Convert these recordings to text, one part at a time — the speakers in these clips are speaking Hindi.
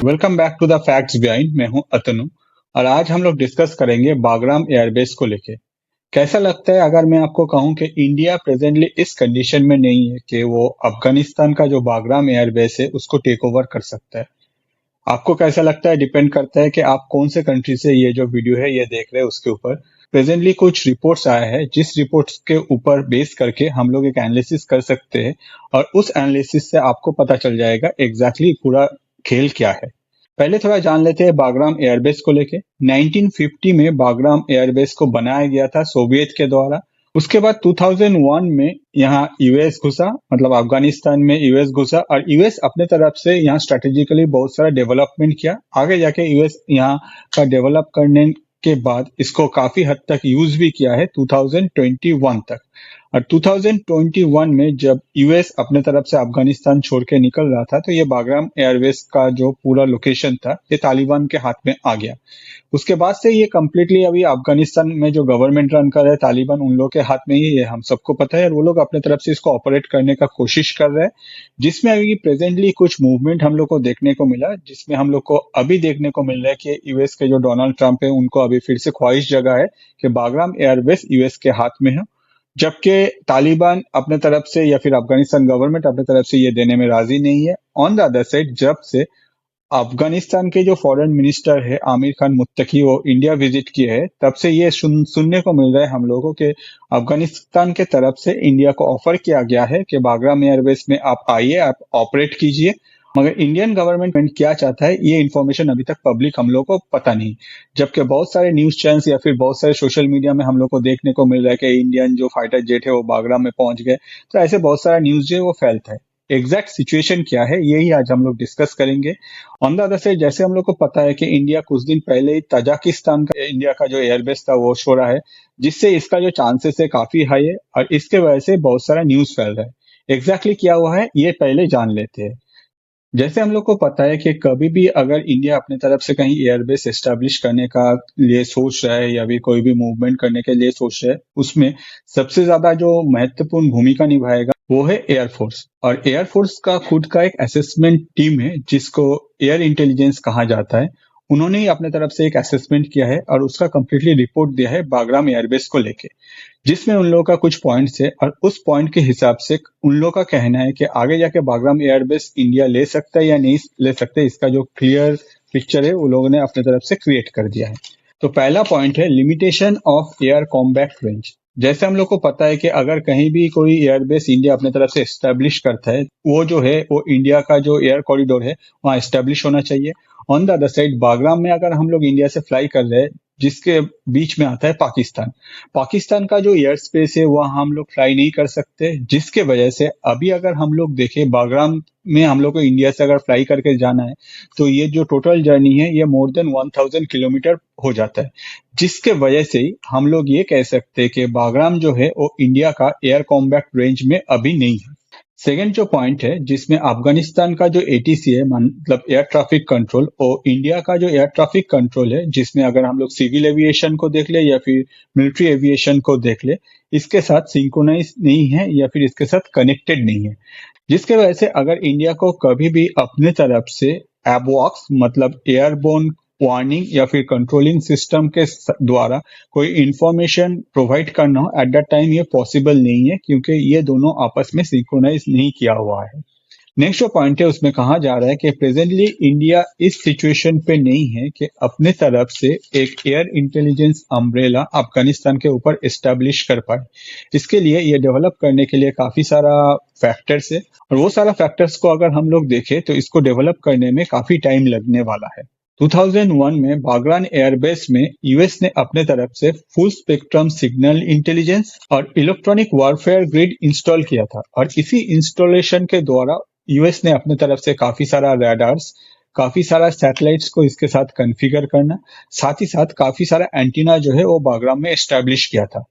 Welcome back to the facts behind. मैं हूं अतनु और आज हम लोग डिस्कस करेंगे बागराम एयरबेस को लेके। कैसा लगता है अगर मैं आपको कहूं कि इंडिया प्रेजेंटली इस कंडीशन में नहीं है कि वो अफगानिस्तान का जो बागराम एयरबेस है उसको टेक ओवर कर सकता है। आपको कैसा लगता है डिपेंड करता है कि आप कौन से कंट्री से ये जो वीडियो है ये देख रहे हैं उसके ऊपर। प्रेजेंटली कुछ रिपोर्ट्स आया है जिस रिपोर्ट्स के ऊपर बेस करके हम लोग एक एनालिसिस कर सकते हैं और उस एनालिसिस से आपको पता चल जाएगा एग्जैक्टली पूरा खेल क्या है। पहले थोड़ा जान लेते हैं बागराम एयरबेस को लेके। 1950 में बागराम एयरबेस को बनाया गया था सोवियत के द्वारा। उसके बाद 2001 में यहाँ यूएस घुसा, मतलब अफगानिस्तान में यूएस घुसा और यूएस अपने तरफ से यहाँ स्ट्रेटेजिकली बहुत सारा डेवलपमेंट किया। आगे जाके यूएस यहाँ का डेवलप करने के बाद इसको काफी हद तक यूज भी किया है 2021 तक। और 2021 में जब यूएस अपने तरफ से अफगानिस्तान छोड़ के निकल रहा था तो ये बागराम एयरबेस का जो पूरा लोकेशन था ये तालिबान के हाथ में आ गया। उसके बाद से ये कम्प्लीटली अभी अफगानिस्तान में जो गवर्नमेंट रन कर रहा है तालिबान उन लोग के हाथ में ही है, हम सबको पता है। और वो लोग अपने तरफ से इसको ऑपरेट करने का कोशिश कर रहे हैं, जिसमें अभी प्रेजेंटली कुछ मूवमेंट हम लोग को देखने को मिला, जिसमें हम लोग को अभी देखने को मिल रहा है कि यूएस के जो डोनाल्ड ट्रंप है उनको अभी फिर से ख्वाहिश जगह है कि बागराम एयरबेस यूएस के हाथ में है, जबकि तालिबान अपने तरफ से या फिर अफगानिस्तान गवर्नमेंट अपने तरफ से ये देने में राजी नहीं है। ऑन द अदर साइड जब से अफगानिस्तान के जो फॉरेन मिनिस्टर है आमिर खान मुत्तकी वो इंडिया विजिट किए हैं, तब से ये सुनने को मिल रहा है हम लोगों के अफगानिस्तान के तरफ से इंडिया को ऑफर किया गया है कि बागराम एयरबेस में आप आइए, आप ऑपरेट कीजिए। मगर इंडियन गवर्नमेंट क्या चाहता है ये इन्फॉर्मेशन अभी तक पब्लिक हम लोग को पता नहीं। जबकि बहुत सारे न्यूज चैनल्स या फिर बहुत सारे सोशल मीडिया में हम लोग को देखने को मिल रहा है कि इंडियन जो फाइटर जेट है वो बागराम में पहुंच गए। तो ऐसे बहुत सारा न्यूज जो है वो फैलता है। एग्जैक्ट सिचुएशन क्या है यही आज हम लोग डिस्कस करेंगे। ऑन द अदर साइड जैसे हम लोग को पता है कि इंडिया कुछ दिन पहले ही तजाकिस्तान का इंडिया का जो एयरबेस था वो छोड़ा है, जिससे इसका जो चांसेस है काफी हाई है और इसके वजह से बहुत सारा न्यूज फैल रहा है। एग्जैक्टली क्या हुआ है ये पहले जान लेते हैं। जैसे हम लोग को पता है कि कभी भी अगर इंडिया अपने तरफ से कहीं एयरबेस एस्टेब्लिश करने का लिए सोच रहा है या भी कोई भी मूवमेंट करने के लिए सोच रहा है, उसमें सबसे ज्यादा जो महत्वपूर्ण भूमिका निभाएगा वो है एयरफोर्स। और एयरफोर्स का खुद का एक असेसमेंट टीम है जिसको एयर इंटेलिजेंस कहा जाता है। उन्होंने ही अपने तरफ से एक असेसमेंट किया है और उसका कंप्लीटली रिपोर्ट दिया है बागराम एयरबेस को लेके, जिसमें उन लोगों का कुछ पॉइंट्स है और उस पॉइंट के हिसाब से उन लोगों का कहना है कि आगे जाके बागराम एयरबेस इंडिया ले सकता है या नहीं ले सकता है, इसका जो क्लियर पिक्चर है वो लोगों ने अपने तरफ से क्रिएट कर दिया है। तो पहला पॉइंट है limitation of air combat range. जैसे हम लोग को पता है कि अगर कहीं भी कोई एयरबेस इंडिया अपने तरफ से एस्टेब्लिश करता है वो जो है वो इंडिया का जो एयर कॉरिडोर है वहाँ एस्टेब्लिश होना चाहिए। On the other side Bagram में अगर हम लोग इंडिया से फ्लाई कर रहे हैं जिसके बीच में आता है पाकिस्तान, पाकिस्तान का जो एयर स्पेस है वह हम लोग फ्लाई नहीं कर सकते, जिसके वजह से अभी अगर हम लोग देखें बागराम में हम लोग को इंडिया से अगर फ्लाई करके जाना है तो ये जो टोटल जर्नी है ये मोर देन 1000 किलोमीटर हो जाता है, जिसके वजह से ही हम लोग ये कह सकते हैं कि बागराम जो है वो इंडिया का एयर कॉम्बैट रेंज में अभी नहीं है। सेकेंड जो पॉइंट है जिसमें अफगानिस्तान का जो एटीसी है मतलब एयर ट्रैफिक कंट्रोल और इंडिया का जो एयर ट्रैफिक कंट्रोल है, जिसमें अगर हम लोग सिविल एविएशन को देख ले या फिर मिलिट्री एविएशन को देख ले, इसके साथ सिंक्रोनाइज नहीं है या फिर इसके साथ कनेक्टेड नहीं है, जिसके वजह से अगर इंडिया को कभी भी अपने तरफ से एबवॉक्स मतलब एयरबोर्न वार्निंग या फिर कंट्रोलिंग सिस्टम के द्वारा कोई इंफॉर्मेशन प्रोवाइड करना हो एट दैट टाइम ये पॉसिबल नहीं है, क्योंकि ये दोनों आपस में सिंक्रोनाइज नहीं किया हुआ है। नेक्स्ट जो पॉइंट है उसमें कहा जा रहा है कि प्रेजेंटली इंडिया इस सिचुएशन पे नहीं है कि अपने तरफ से एक एयर इंटेलिजेंस अम्ब्रेला अफगानिस्तान के ऊपर एस्टेब्लिश कर पाए। इसके लिए ये डेवलप करने के लिए काफी सारा फैक्टर्स है और वो सारा फैक्टर्स को अगर हम लोग देखें तो इसको डेवलप करने में काफी टाइम लगने वाला है। 2001 में बागराम एयरबेस में यूएस ने अपने तरफ से फुल स्पेक्ट्रम सिग्नल इंटेलिजेंस और इलेक्ट्रॉनिक वॉरफेयर ग्रिड इंस्टॉल किया था और इसी इंस्टॉलेशन के द्वारा यूएस ने अपने तरफ से काफी सारा रडार्स, काफी सारा सैटेलाइट्स को इसके साथ कॉन्फ़िगर करना, साथ ही साथ काफी सारा एंटीना जो है वो बागराम में एस्टेब्लिश किया था,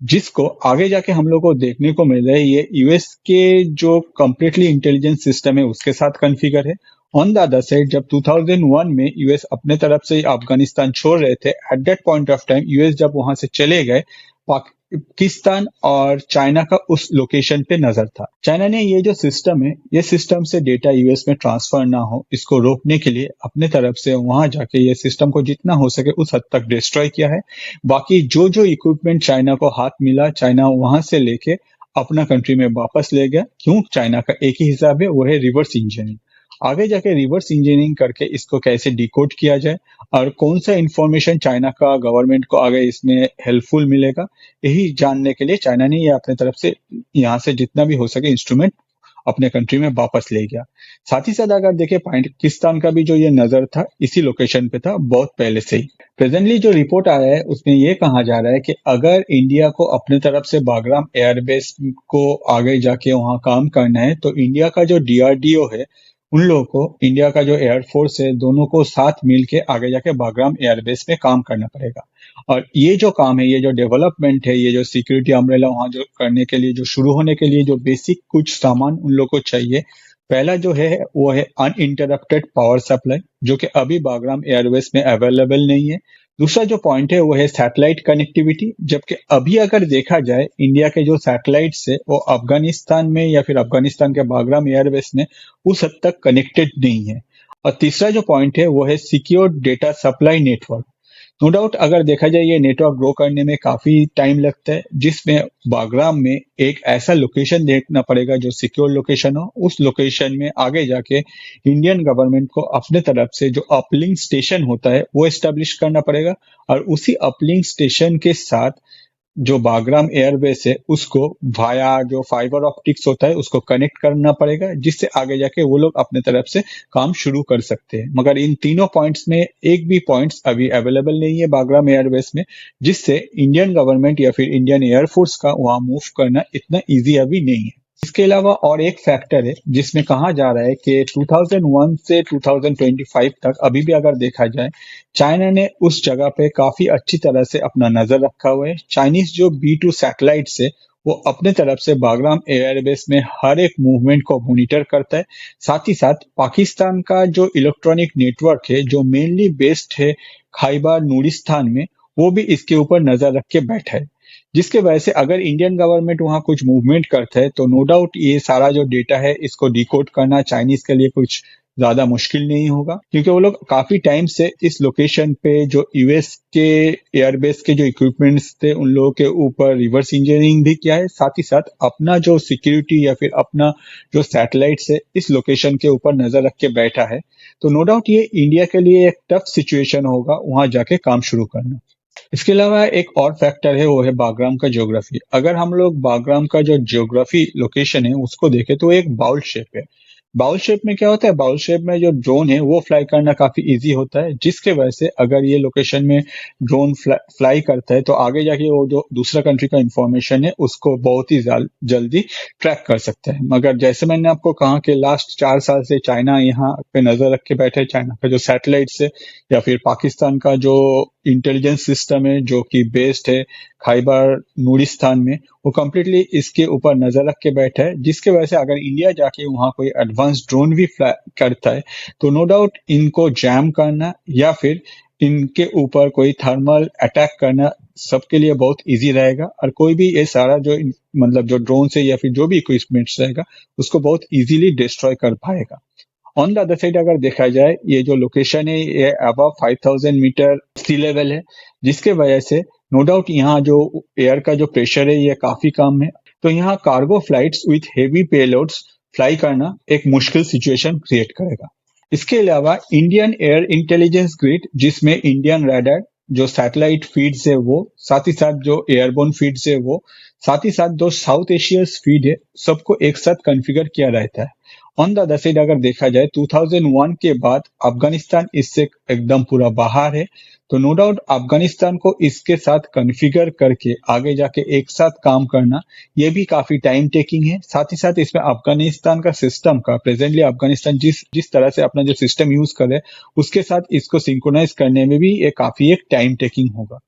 जिसको आगे जाके हम लोग को देखने को मिल रहा है ये यूएस के जो कंप्लीटली इंटेलिजेंस सिस्टम है उसके साथ कॉन्फ़िगर है। ऑन द अदर साइड जब 2001 में यूएस अपने तरफ से अफगानिस्तान छोड़ रहे थे, at that point of time US जब वहां से चले गए, पाकिस्तान और चाइना का उस लोकेशन पे नजर था। चाइना ने ये जो सिस्टम है, ये सिस्टम से डेटा यूएस में ट्रांसफर ना हो, इसको रोकने के लिए अपने तरफ से वहां जाके ये सिस्टम को जितना हो सके उस हद तक डिस्ट्रॉय किया है। बाकी जो जो इक्विपमेंट चाइना को हाथ मिला, चाइना वहां से लेके अपना कंट्री में वापस ले गया। क्यों? चाइना का एक ही हिसाब है, वो है रिवर्स इंजीनियरिंग। आगे जाके रिवर्स इंजीनियरिंग करके इसको कैसे डिकोड किया जाए और कौन सा इंफॉर्मेशन चाइना का गवर्नमेंट को आगे इसमें हेल्पफुल मिलेगा, यही जानने के लिए चाइना ने ये अपने तरफ से यहाँ से जितना भी हो सके इंस्ट्रूमेंट अपने कंट्री में वापस ले गया। साथ ही साथ अगर देखें, पाकिस्तान का भी जो ये नजर था इसी लोकेशन पे था बहुत पहले से ही। प्रेजेंटली जो रिपोर्ट आया है उसमें ये कहा जा रहा है कि अगर इंडिया को अपने तरफ से बागराम एयरबेस को आगे जाके वहां काम करना है तो इंडिया का जो डीआरडीओ है, उन लोगों को इंडिया का जो एयरफोर्स है, दोनों को साथ मिलके आगे जाके बागराम एयरबेस में काम करना पड़ेगा। और ये जो काम है, ये जो डेवलपमेंट है, ये जो सिक्योरिटी अम्ब्रेला वहां जो करने के लिए, जो शुरू होने के लिए जो बेसिक कुछ सामान उन लोग को चाहिए, पहला जो है वो है अनइंटरप्टेड पावर सप्लाई, जो कि अभी बागराम एयरवेज में अवेलेबल नहीं है। दूसरा जो पॉइंट है वो है सैटेलाइट कनेक्टिविटी, जबकि अभी अगर देखा जाए इंडिया के जो सैटेलाइट्स है वो अफगानिस्तान में या फिर अफगानिस्तान के बागराम एयरवेज में उस हद तक कनेक्टेड नहीं है। और तीसरा जो पॉइंट है वो है secure data supply network. No doubt अगर देखा जाए ये नेटवर्क ग्रो करने में काफी टाइम लगता है, जिसमें बागराम में एक ऐसा लोकेशन देखना पड़ेगा जो सिक्योर लोकेशन हो। उस लोकेशन में आगे जाके इंडियन गवर्नमेंट को अपने तरफ से जो अपलिंक स्टेशन होता है वो एस्टेब्लिश करना पड़ेगा, और उसी अपलिंक स्टेशन के साथ जो बागराम एयरबेस है उसको वाया जो फाइबर ऑप्टिक्स होता है उसको कनेक्ट करना पड़ेगा, जिससे आगे जाके वो लोग अपने तरफ से काम शुरू कर सकते हैं। मगर इन तीनों पॉइंट्स में एक भी पॉइंट्स अभी अवेलेबल नहीं है बागराम एयरबेस में, जिससे इंडियन गवर्नमेंट या फिर इंडियन एयरफोर्स का वहां मूव करना इतना ईजी अभी नहीं है। इसके अलावा और एक फैक्टर है जिसमें कहा जा रहा है कि 2001 से 2025 तक अभी भी अगर देखा जाए, चाइना ने उस जगह पे काफी अच्छी तरह से अपना नजर रखा हुआ है। चाइनीज जो B2 सैटेलाइट है वो अपने तरफ से बागराम एयरबेस में हर एक मूवमेंट को मॉनिटर करता है। साथ ही साथ पाकिस्तान का जो इलेक्ट्रॉनिक नेटवर्क है जो मेनली बेस्ड है खैबर नूरिस्तान में, वो भी इसके ऊपर नजर रख के बैठा है, जिसके वजह से अगर इंडियन गवर्नमेंट वहां कुछ मूवमेंट करता है तो नो डाउट ये सारा जो डेटा है इसको डिकोड करना चाइनीज के लिए कुछ ज्यादा मुश्किल नहीं होगा, क्योंकि वो लोग काफी टाइम से इस लोकेशन पे जो यूएस के एयरबेस के जो इक्विपमेंट्स थे उन लोगों के ऊपर रिवर्स इंजीनियरिंग भी किया है। साथ ही साथ अपना जो सिक्योरिटी या फिर अपना जो सैटेलाइट्स है इस लोकेशन के ऊपर नजर रख के बैठा है। तो नो डाउट ये इंडिया के लिए एक टफ सिचुएशन होगा वहां जाके काम शुरू करना। इसके अलावा एक और फैक्टर है वो है बागराम का ज्योग्राफी। अगर हम लोग बागराम का जो ज्योग्राफी लोकेशन है उसको देखें तो एक बाउल शेप है। बाउल शेप में क्या होता है, बाउल शेप में जो ड्रोन है वो फ्लाई करना काफी इजी होता है, जिसके वजह से अगर ये लोकेशन में ड्रोन फ्लाई करता है तो आगे जाके वो जो दूसरा कंट्री का इंफॉर्मेशन है उसको बहुत ही जल्दी ट्रैक कर सकता है। मगर जैसे मैंने आपको कहा कि लास्ट 4 साल से चाइना यहाँ पे नजर रख के बैठे, चाइना का जो सैटेलाइट्स है या फिर पाकिस्तान का जो इंटेलिजेंस सिस्टम है जो कि बेस्ड है खैबर नूरिस्तान में, वो कम्प्लीटली इसके ऊपर नजर रख के बैठा है, जिसके वजह से अगर इंडिया जाके वहां कोई एडवांस ड्रोन भी फ्लाई करता है तो नो डाउट इनको जैम करना या फिर इनके ऊपर कोई थर्मल अटैक करना सबके लिए बहुत इजी रहेगा, और कोई भी ये सारा जो मतलब जो ड्रोन से या फिर जो भी इक्विपमेंट्स रहेगा उसको बहुत इजीली डिस्ट्रॉय कर पाएगा। ऑन द अदर साइड अगर देखा जाए, ये जो लोकेशन है ये अबव 5000 मीटर सी लेवल है, जिसके वजह से नो डाउट यहाँ जो एयर का जो प्रेशर है ये काफी कम है। तो यहाँ cargo flights with heavy payloads fly करना एक मुश्किल सिचुएशन क्रिएट करेगा। इसके अलावा इंडियन एयर इंटेलिजेंस ग्रिड, जिसमें इंडियन रडार जो सैटेलाइट फीड्स है वो, साथ ही साथ जो एयरबोर्न फीड्स है वो, साथ ही साथ जो साउथ एशिया फीड है, सबको एक साथ कॉन्फ़िगर किया रहता है। ऑन द अदर साइड अगर देखा जाए 2001 के बाद अफगानिस्तान इससे एकदम पूरा बाहर है, तो नो डाउट अफगानिस्तान को इसके साथ कॉन्फ़िगर करके आगे जाके एक साथ काम करना ये भी काफी टाइम टेकिंग है। साथ ही साथ इसमें अफगानिस्तान का सिस्टम का प्रेजेंटली अफगानिस्तान जिस जिस तरह से अपना जो सिस्टम यूज करे उसके साथ इसको सिंक्रोनाइज करने में भी ये काफी एक टाइम टेकिंग होगा।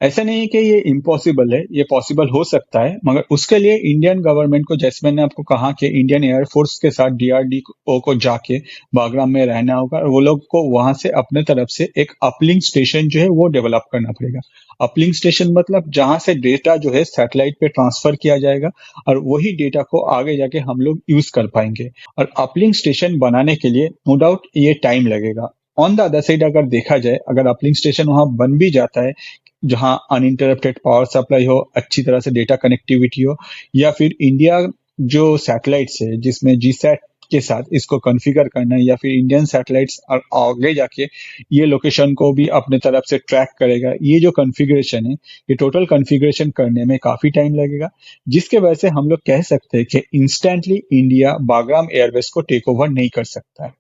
ऐसा नहीं है कि ये इम्पॉसिबल है, ये पॉसिबल हो सकता है, मगर उसके लिए इंडियन गवर्नमेंट को, जैसे मैंने आपको कहा कि इंडियन एयरफोर्स के साथ डीआरडीओ को जाके बागराम में रहना होगा और वो लोग को वहां से अपने तरफ से एक अपलिंक स्टेशन जो है वो डेवलप करना पड़ेगा। अपलिंक स्टेशन मतलब जहां से डेटा जो है सैटेलाइट पे ट्रांसफर किया जाएगा और वही डेटा को आगे जाके हम लोग यूज कर पाएंगे। और अपलिंक स्टेशन बनाने के लिए नो डाउट ये टाइम लगेगा। ऑन द अदर साइड अगर देखा जाए, अगर अपलिंक स्टेशन वहां बन भी जाता है जहां अनइंटरप्टेड पावर सप्लाई हो, अच्छी तरह से डेटा कनेक्टिविटी हो, या फिर इंडिया जो सैटेलाइट्स है जिसमें जीसैट के साथ इसको कॉन्फ़िगर करना है, या फिर इंडियन सैटेलाइट्स आगे जाके ये लोकेशन को भी अपने तरफ से ट्रैक करेगा, ये जो कॉन्फ़िगरेशन है, ये टोटल कॉन्फ़िगरेशन करने में काफी टाइम लगेगा। जिसके वजह से हम लोग कह सकते हैं कि इंस्टेंटली इंडिया बागराम एयरबेस को टेक ओवर नहीं कर सकता है।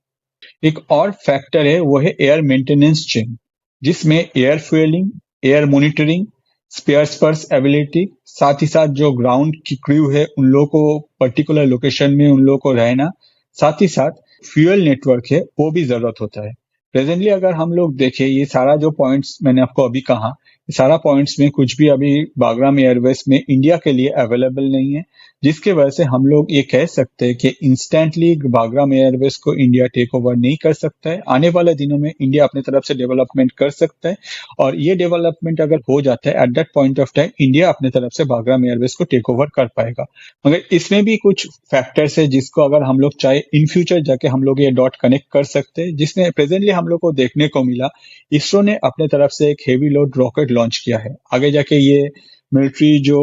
एक और फैक्टर है वो है एयर मेंटेनेंस चेन, जिसमें air fueling, air monitoring, spare spares ability, साथ ही साथ जो ग्राउंड की क्रू है उन लोगों को पर्टिकुलर लोकेशन में उन लोगों को रहना, साथ ही साथ फ्यूल नेटवर्क है वो भी जरूरत होता है। प्रेजेंटली अगर हम लोग देखें, ये सारा जो पॉइंट्स मैंने आपको अभी कहा, ये सारा पॉइंट्स में कुछ भी अभी बागराम एयरवेज में इंडिया के लिए अवेलेबल नहीं है, जिसके वजह से हम लोग ये कह सकते हैं कि इंस्टेंटली बागराम एयरवेज को इंडिया टेक ओवर नहीं कर सकता है। आने वाले दिनों में इंडिया अपने तरफ से डेवलपमेंट कर सकता है, और ये डेवलपमेंट अगर हो जाता है at that point of time, India अपने तरफ से बागराम एयरवेज को टेक ओवर कर पाएगा। मगर इसमें भी कुछ फैक्टर्स है जिसको अगर हम लोग चाहे इन फ्यूचर जाके हम लोग ये डॉट कनेक्ट कर सकते हैं, जिसमें प्रेजेंटली हम लोग को देखने को मिला, इसरो ने अपने तरफ से एक हेवी लोड रॉकेट लॉन्च किया है। आगे जाके ये मिलिट्री जो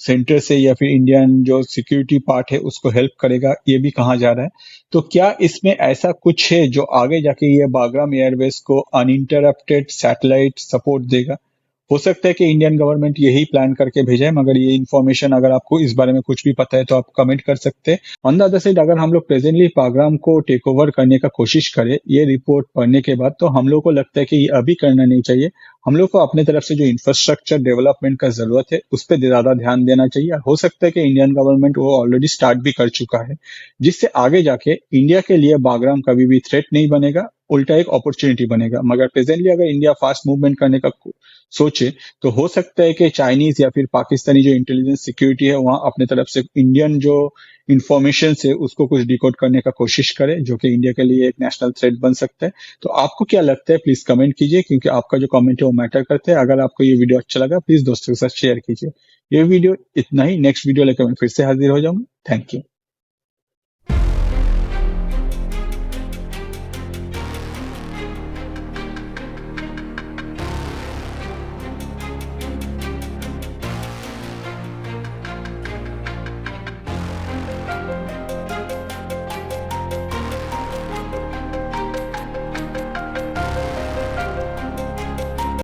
सेंटर से या फिर इंडियन जो सिक्योरिटी पार्ट है उसको हेल्प करेगा, ये भी कहा जा रहा है। तो क्या इसमें ऐसा कुछ है जो आगे जाके ये बागराम एयरवेज को अनइंटरप्टेड सैटेलाइट सपोर्ट देगा? हो सकता है कि इंडियन गवर्नमेंट यही प्लान करके भेजा है, मगर ये इन्फॉर्मेशन अगर आपको इस बारे में कुछ भी पता है तो आप कमेंट कर सकते हैं। ऑन द अदर साइड, अगर हम लोग प्रेजेंटली बागराम को टेक ओवर करने का कोशिश करें ये रिपोर्ट पढ़ने के बाद, तो हम लोग को लगता है कि ये अभी करना नहीं चाहिए। हम लोग को अपने तरफ से जो इंफ्रास्ट्रक्चर डेवलपमेंट का जरूरत है उस पर ज्यादा ध्यान देना चाहिए। हो सकता है कि इंडियन गवर्नमेंट वो ऑलरेडी स्टार्ट भी कर चुका है, जिससे आगे जाके इंडिया के लिए बागराम कभी भी थ्रेट नहीं बनेगा, उल्टा एक अपॉर्चुनिटी बनेगा। मगर प्रेजेंटली अगर इंडिया फास्ट मूवमेंट करने का सोचे, तो हो सकता है कि चाइनीज या फिर पाकिस्तानी जो इंटेलिजेंस सिक्योरिटी है वहां अपने तरफ से इंडियन जो इंफॉर्मेशन है उसको कुछ डिकोड करने का कोशिश करे, जो कि इंडिया के लिए एक नेशनल थ्रेट बन सकता है। तो आपको क्या लगता है प्लीज कमेंट कीजिए, क्योंकि आपका जो कमेंट है वो मैटर करते हैं। अगर आपको ये वीडियो अच्छा लगा प्लीज दोस्तों के साथ शेयर कीजिए। ये वीडियो इतना ही, नेक्स्ट वीडियो लेकर मैं फिर से हाजिर हो जाऊंगा। Thank you.